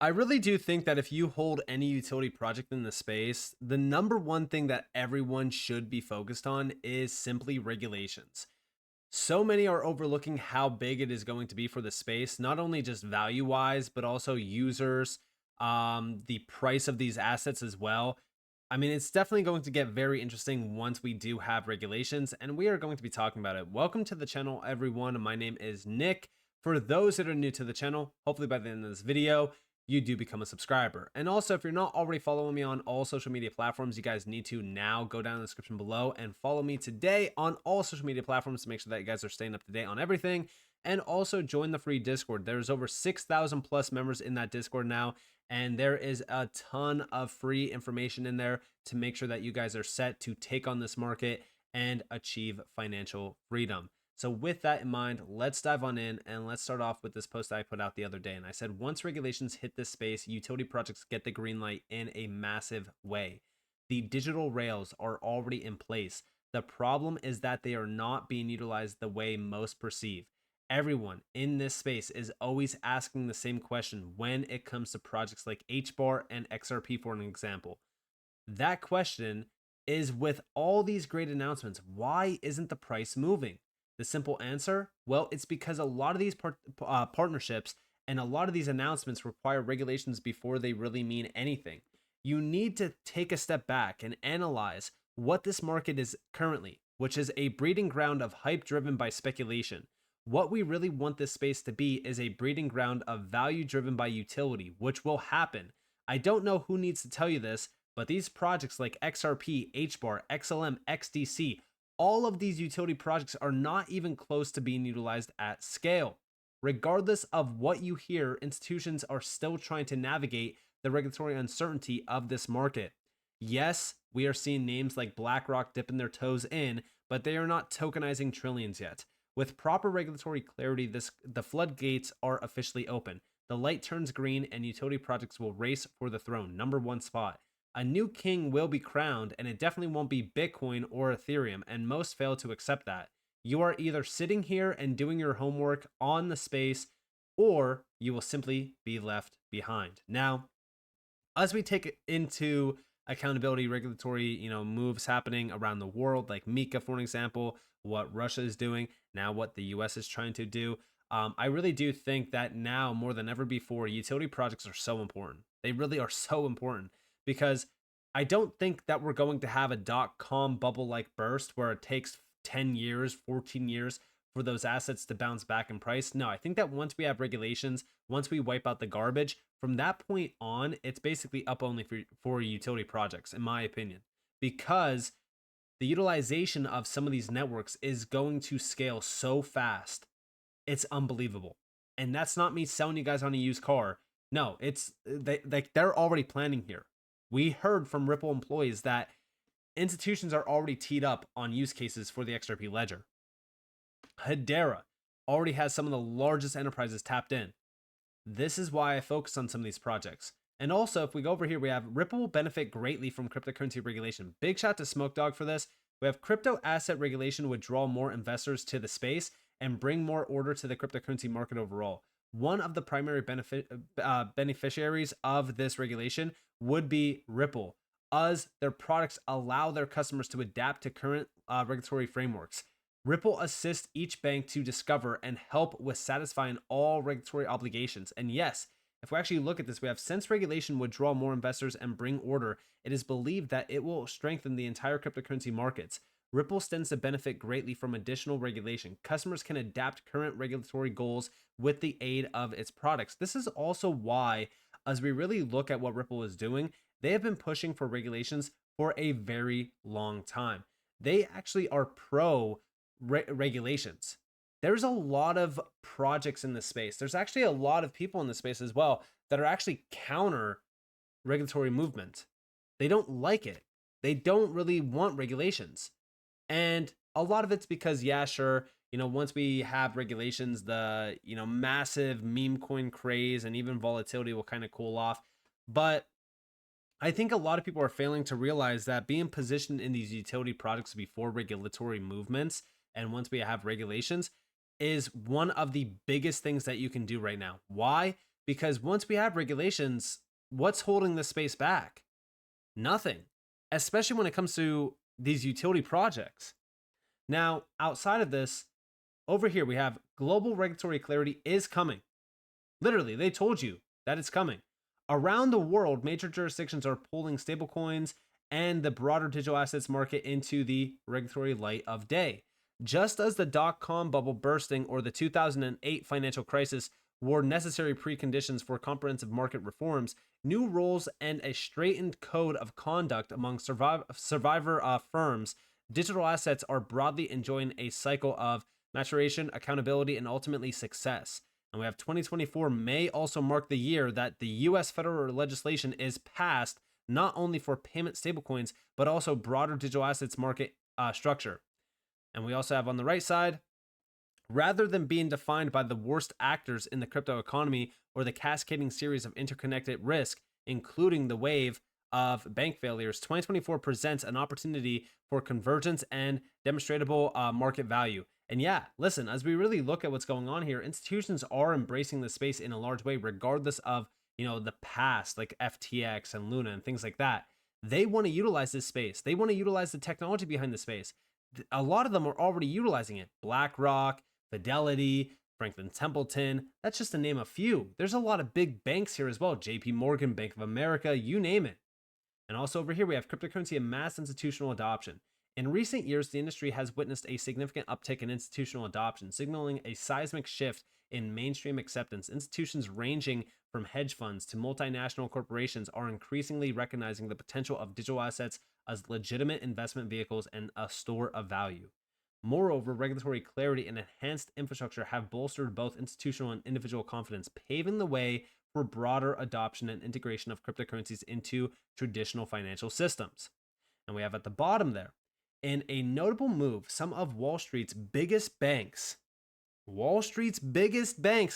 I really do think that if you hold any utility project in the space, the number one thing that everyone should be focused on is simply regulations. So many are overlooking how big it is going to be for the space, not only just value wise, but also users, the price of these assets as well. I mean, it's definitely going to get very interesting once we do have regulations, and we are going to be talking about it. Welcome to the channel, everyone. My name is Nick. For those that are new to the channel, hopefully by the end of this video, you do become a subscriber. And also, if you're not already following me on all social media platforms, you guys need to now go down in the description below and follow me today on all social media platforms to make sure that you guys are staying up to date on everything. And also join the free Discord. There's over 6,000 plus members in that Discord now, and there is a ton of free information in there to make sure that you guys are set to take on this market and achieve financial freedom. So with that in mind, let's dive on in and let's start off with this post I put out the other day. And I said, once regulations hit this space, utility projects get the green light in a massive way. The digital rails are already in place. The problem is that they are not being utilized the way most perceive. Everyone in this space is always asking the same question when it comes to projects like HBAR and XRP, for an example. That question is, with all these great announcements, why isn't the price moving? The simple answer? Well, it's because a lot of these partnerships and a lot of these announcements require regulations before they really mean anything. You need to take a step back and analyze what this market is currently, which is a breeding ground of hype driven by speculation. What we really want this space to be is a breeding ground of value driven by utility, which will happen. I don't know who needs to tell you this, but these projects like XRP, HBAR, XLM, XDC, all of these utility projects are not even close to being utilized at scale. Regardless of what you hear, institutions are still trying to navigate the regulatory uncertainty of this market. Yes, we are seeing names like BlackRock dipping their toes in, but they are not tokenizing trillions yet. With proper regulatory clarity, the floodgates are officially open. The light turns green and utility projects will race for the throne, number one spot. A new king will be crowned, and it definitely won't be Bitcoin or Ethereum, and most fail to accept that. You are either sitting here and doing your homework on the space, or you will simply be left behind. Now, as we take into accountability regulatory, moves happening around the world, like Mika, for an example, what Russia is doing, now what the US is trying to do, I really do think that now more than ever before, utility projects are so important. They really are so important because I don't think that we're going to have a dot-com bubble-like burst where it takes 10 years, 14 years for those assets to bounce back in price. No, I think that once we have regulations, once we wipe out the garbage, from that point on, it's basically up only for utility projects, in my opinion, because the utilization of some of these networks is going to scale so fast. It's unbelievable. And that's not me selling you guys on a used car. No, it's they're already planning here. We heard from Ripple employees that institutions are already teed up on use cases for the XRP ledger. Hedera already has some of the largest enterprises tapped in. This is why I focus on some of these projects. And also, if we go over here, we have Ripple will benefit greatly from cryptocurrency regulation. Big shout to Smoke Dog for this. We have crypto asset regulation would draw more investors to the space and bring more order to the cryptocurrency market overall. One of the primary beneficiaries of this regulation would be Ripple, as their products allow their customers to adapt to current regulatory frameworks. Ripple assists each bank to discover and help with satisfying all regulatory obligations. And yes, if we actually look at this, we have, since regulation would draw more investors and bring order, it is believed that it will strengthen the entire cryptocurrency markets. Ripple stands to benefit greatly from additional regulation. Customers can adapt current regulatory goals with the aid of its products. This is also why, as we really look at what Ripple is doing, they have been pushing for regulations for a very long time. They actually are pro regulations. There's a lot of projects in this space. There's actually a lot of people in this space as well that are actually counter regulatory movement. They don't like it. They don't really want regulations. And a lot of it's because, yeah, sure, once we have regulations, the, massive meme coin craze and even volatility will kind of cool off. But I think a lot of people are failing to realize that being positioned in these utility products before regulatory movements, and once we have regulations, is one of the biggest things that you can do right now. Why? because once we have regulations, what's holding the space back? Nothing, especially when it comes to these utility projects. Now, outside of this, over here we have global regulatory clarity is coming. Literally, they told you that it's coming. Around the world, major jurisdictions are pulling stablecoins and the broader digital assets market into the regulatory light of day. Just as the dot-com bubble bursting or the 2008 financial crisis were necessary preconditions for comprehensive market reforms, new rules and a straightened code of conduct among survivor firms, digital assets are broadly enjoying a cycle of maturation, accountability, and ultimately success. And we have 2024 may also mark the year that the US federal legislation is passed not only for payment stablecoins, but also broader digital assets market structure. And we also have on the right side, rather than being defined by the worst actors in the crypto economy or the cascading series of interconnected risk, including the wave of bank failures, 2024 presents an opportunity for convergence and demonstrable market value. And yeah, listen, as we really look at what's going on here, institutions are embracing the space in a large way, regardless of, the past, like FTX and Luna and things like that. They want to utilize this space. They want to utilize the technology behind the space. A lot of them are already utilizing it. BlackRock, Fidelity, Franklin Templeton, that's just to name a few. There's a lot of big banks here as well. JP Morgan, Bank of America, you name it. And also over here, we have cryptocurrency and mass institutional adoption. In recent years, the industry has witnessed a significant uptick in institutional adoption, signaling a seismic shift in mainstream acceptance. Institutions ranging from hedge funds to multinational corporations are increasingly recognizing the potential of digital assets as legitimate investment vehicles and a store of value. Moreover, regulatory clarity and enhanced infrastructure have bolstered both institutional and individual confidence, paving the way for broader adoption and integration of cryptocurrencies into traditional financial systems. And we have at the bottom there, in a notable move, some of Wall Street's biggest banks,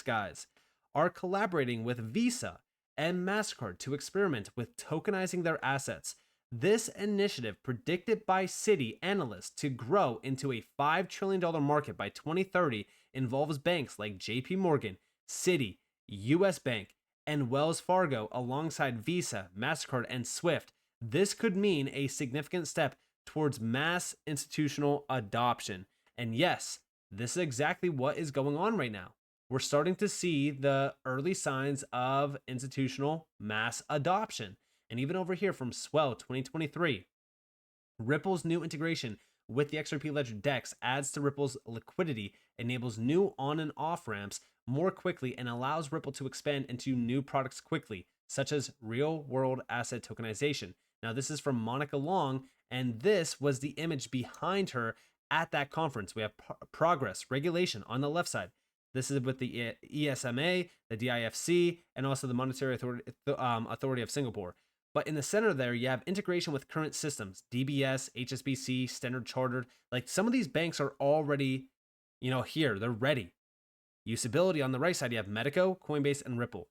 guys, are collaborating with Visa and MasterCard to experiment with tokenizing their assets. This initiative, predicted by Citi analysts to grow into a $5 trillion market by 2030, involves banks like JP Morgan, Citi, US Bank, and Wells Fargo alongside Visa, MasterCard, and Swift. This could mean a significant step towards mass institutional adoption. And yes, this is exactly what is going on right now. We're starting to see the early signs of institutional mass adoption. And even over here from Swell 2023, Ripple's new integration with the XRP Ledger DEX adds to Ripple's liquidity, enables new on and off ramps more quickly, and allows Ripple to expand into new products quickly, such as real-world asset tokenization. Now, this is from Monica Long, and this was the image behind her at that conference. We have progress, regulation on the left side. This is with the ESMA, the DIFC, and also the Monetary Authority of Singapore. But in the center there, you have integration with current systems, DBS, HSBC, Standard Chartered. Like some of these banks are already, here, they're ready. Usability on the right side, you have Medico, Coinbase, and Ripple.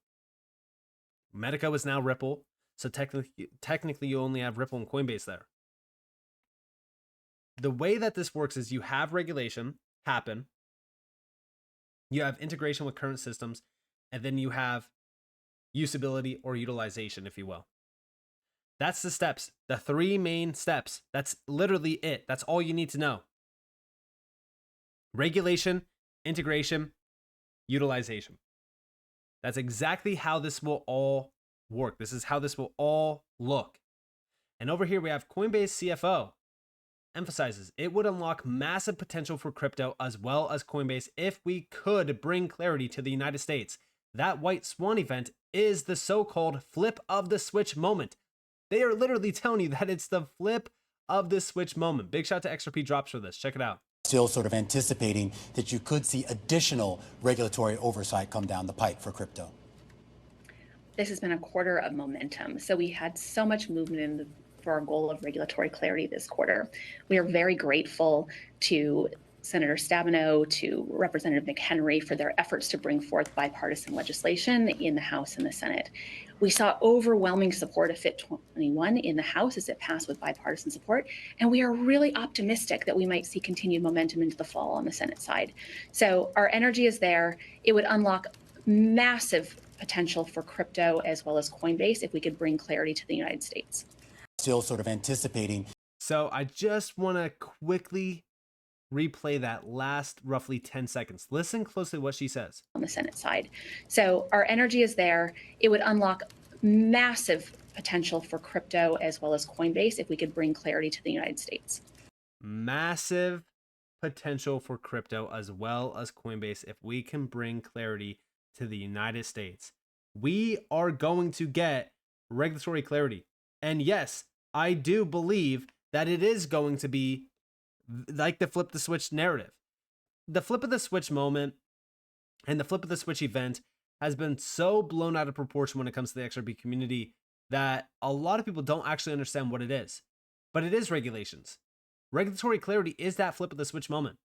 Medico is now Ripple, so technically you only have Ripple and Coinbase there. The way that this works is you have regulation happen, you have integration with current systems, and then you have usability or utilization, if you will. That's the steps, the three main steps. That's literally it. That's all you need to know. Regulation, integration, utilization. That's exactly how this will all work. This is how this will all look. And over here we have Coinbase CFO emphasizes it would unlock massive potential for crypto as well as Coinbase if we could bring clarity to the United States. That white swan event is the so-called flip of the switch moment. They are literally telling you that it's the flip of the switch moment. Big shout to XRP Drops for this. Check it out. Still sort of anticipating that you could see additional regulatory oversight come down the pike for crypto. This has been a quarter of momentum. So we had so much movement for our goal of regulatory clarity this quarter. We are very grateful to Senator Stabenow, to Representative McHenry for their efforts to bring forth bipartisan legislation in the House and the Senate. We saw overwhelming support of FIT 21 in the House as it passed with bipartisan support, and we are really optimistic that we might see continued momentum into the fall on the Senate side. So our energy is there. It would unlock massive potential for crypto as well as Coinbase if we could bring clarity to the United States. Still sort of anticipating. So I just want to quickly replay that last roughly 10 seconds. Listen closely what she says. On the Senate side. So our energy is there. It would unlock massive potential for crypto as well as Coinbase if we could bring clarity to the United States. Massive potential for crypto as well as Coinbase if we can bring clarity to the United States. We are going to get regulatory clarity. And yes, I do believe that it is going to be like the flip the switch narrative. The flip of the switch moment and the flip of the switch event has been so blown out of proportion when it comes to the XRP community that a lot of people don't actually understand what it is. But it is regulations. Regulatory clarity is that flip of the switch moment.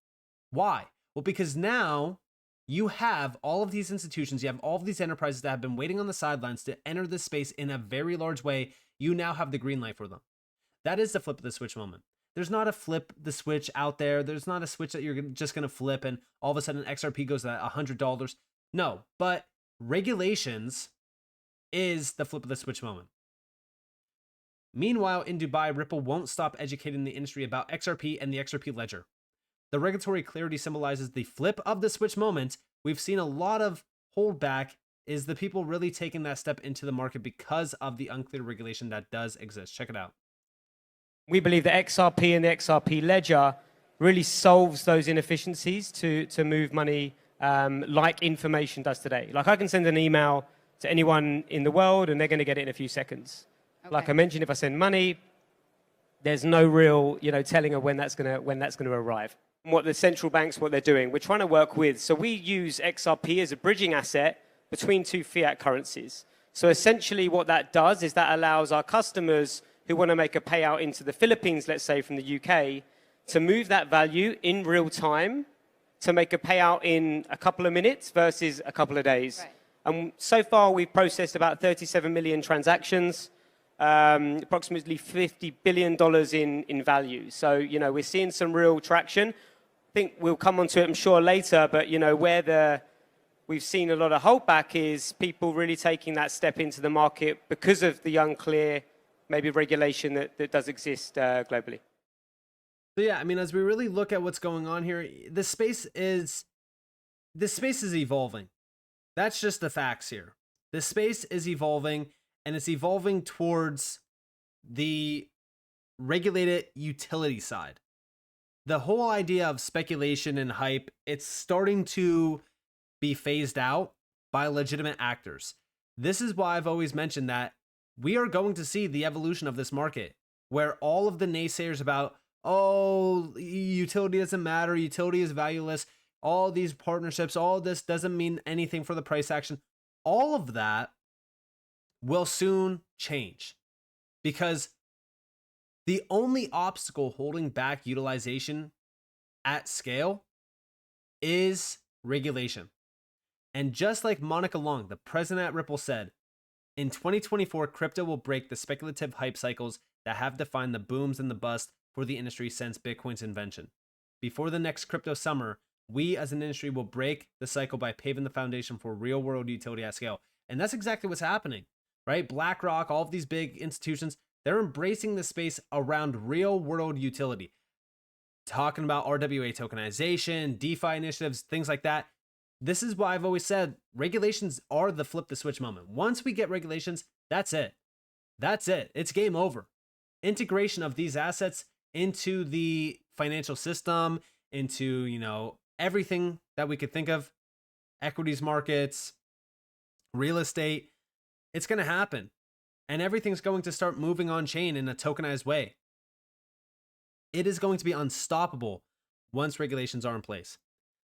Why? Well, because now you have all of these institutions, you have all of these enterprises that have been waiting on the sidelines to enter this space in a very large way. You now have the green light for them. That is the flip of the switch moment. There's not a flip the switch out there. There's not a switch that you're just going to flip and all of a sudden XRP goes to $100. No, but regulations is the flip of the switch moment. Meanwhile, in Dubai, Ripple won't stop educating the industry about XRP and the XRP ledger. The regulatory clarity symbolizes the flip of the switch moment. We've seen a lot of holdback. Is the people really taking that step into the market because of the unclear regulation that does exist? Check it out. We believe that XRP and the XRP ledger really solves those inefficiencies to move money like information does today. Like I can send an email to anyone in the world and they're going to get it in a few seconds. Okay. Like I mentioned, if I send money, there's no real, telling of when that's going to arrive. And what the central banks, what they're doing, we're trying to work with. So we use XRP as a bridging asset between two fiat currencies. So essentially what that does is that allows our customers who want to make a payout into the Philippines, let's say from the UK, to move that value in real time to make a payout in a couple of minutes versus a couple of days. Right. And so far we've processed about 37 million transactions, approximately $50 billion in value. So, we're seeing some real traction. I think we'll come onto it, I'm sure, later, but, where we've seen a lot of holdback is people really taking that step into the market because of the unclear, maybe regulation that does exist globally. So yeah, as we really look at what's going on here, this space is evolving. That's just the facts here. This space is evolving, and it's evolving towards the regulated utility side. The whole idea of speculation and hype, it's starting to be phased out by legitimate actors. This is why I've always mentioned that we are going to see the evolution of this market, where all of the naysayers about, utility doesn't matter, utility is valueless, all these partnerships, all this doesn't mean anything for the price action, all of that will soon change, because the only obstacle holding back utilization at scale is regulation. And just like Monica Long, the president at Ripple, said, in 2024, crypto will break the speculative hype cycles that have defined the booms and the busts for the industry since Bitcoin's invention. Before the next crypto summer, we as an industry will break the cycle by paving the foundation for real-world utility at scale. And that's exactly what's happening, right? BlackRock, all of these big institutions, they're embracing the space around real-world utility. Talking about RWA tokenization, DeFi initiatives, things like that. This is why I've always said regulations are the flip the switch moment. Once we get regulations, that's it. That's it. It's game over. Integration of these assets into the financial system, into, everything that we could think of, equities markets, real estate, it's going to happen. And everything's going to start moving on chain in a tokenized way. It is going to be unstoppable once regulations are in place.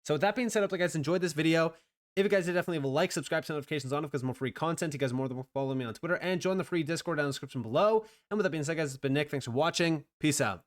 So with that being said, I hope you guys enjoyed this video. If you guys did, definitely leave a like, subscribe, turn notifications on because more free content. You guys are more than welcome to follow me on Twitter and join the free Discord down in the description below. And with that being said, guys, it's been Nick. Thanks for watching. Peace out.